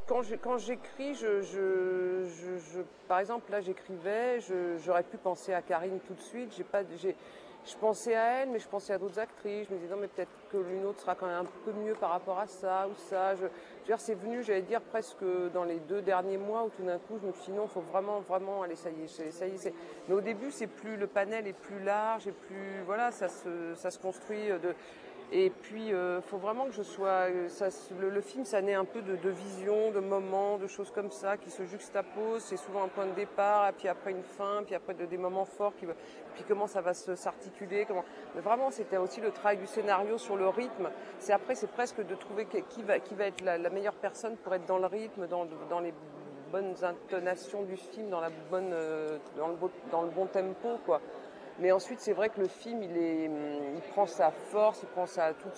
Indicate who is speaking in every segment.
Speaker 1: Quand j'écris, par exemple, là, j'écrivais, j'aurais pu penser à Karine tout de suite. Je pensais à elle, mais je pensais à d'autres actrices. Je me disais, non, mais peut-être que l'une autre sera quand même un peu mieux par rapport à ça ou ça. Je veux dire, c'est venu, j'allais dire, presque dans les 2 derniers mois où tout d'un coup, je me suis dit, non, il faut vraiment, vraiment, allez, ça y est, ça y est. Mais au début, c'est plus, le panel est plus large et plus, voilà, ça se construit et puis, faut vraiment que je sois. Le film, ça naît un peu de visions, de moments, de choses comme ça qui se juxtaposent. C'est souvent un point de départ, et puis après une fin, puis après des moments forts, puis comment ça va s'articuler. Mais vraiment, c'était aussi le travail du scénario sur le rythme. C'est presque de trouver qui va être la meilleure personne pour être dans le rythme, dans les bonnes intonations du film, dans le bon tempo, quoi. Mais ensuite, c'est vrai que le film, il prend sa force, il prend toute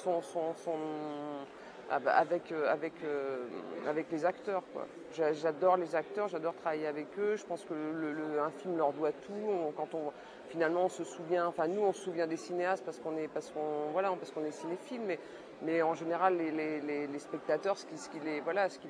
Speaker 1: avec les acteurs, quoi. J'adore les acteurs, j'adore travailler avec eux. Je pense que un film leur doit tout. Finalement, on se souvient, enfin nous, on se souvient des cinéastes parce qu'on est cinéphile, mais en général, les spectateurs, ce qui les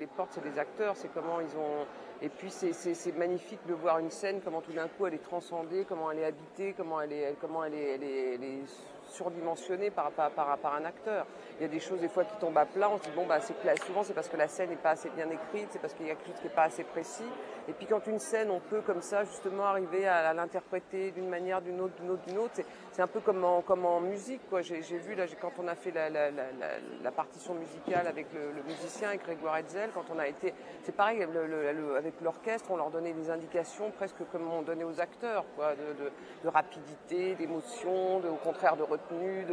Speaker 1: porte, c'est les acteurs, c'est comment ils ont. Et puis c'est magnifique de voir une scène, comment tout d'un coup elle est transcendée, comment elle est habitée, elle est surdimensionnée par un acteur. Il y a des choses des fois qui tombent à plat, on se dit bon bah souvent c'est parce que la scène n'est pas assez bien écrite, c'est parce qu'il y a quelque chose qui n'est pas assez précis. Et puis quand une scène, on peut comme ça justement arriver à l'interpréter d'une manière, d'une autre, d'une autre. C'est un peu comme en musique, quoi. J'ai vu là quand on a fait la partition musicale avec le musicien, avec Grégoire Hetzel, quand on a été, c'est pareil avec l'orchestre, on leur donnait des indications presque comme on donnait aux acteurs, quoi, de rapidité, d'émotion, au contraire de retenue.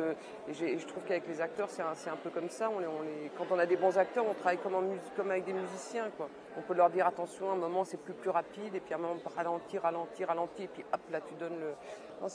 Speaker 1: Et je trouve qu'avec les acteurs, c'est un peu comme ça. Quand on a des bons acteurs, on travaille comme avec des musiciens, quoi. On peut leur dire attention, à un moment c'est plus rapide, et puis à un moment ralentir, et puis hop là tu donnes le. Non,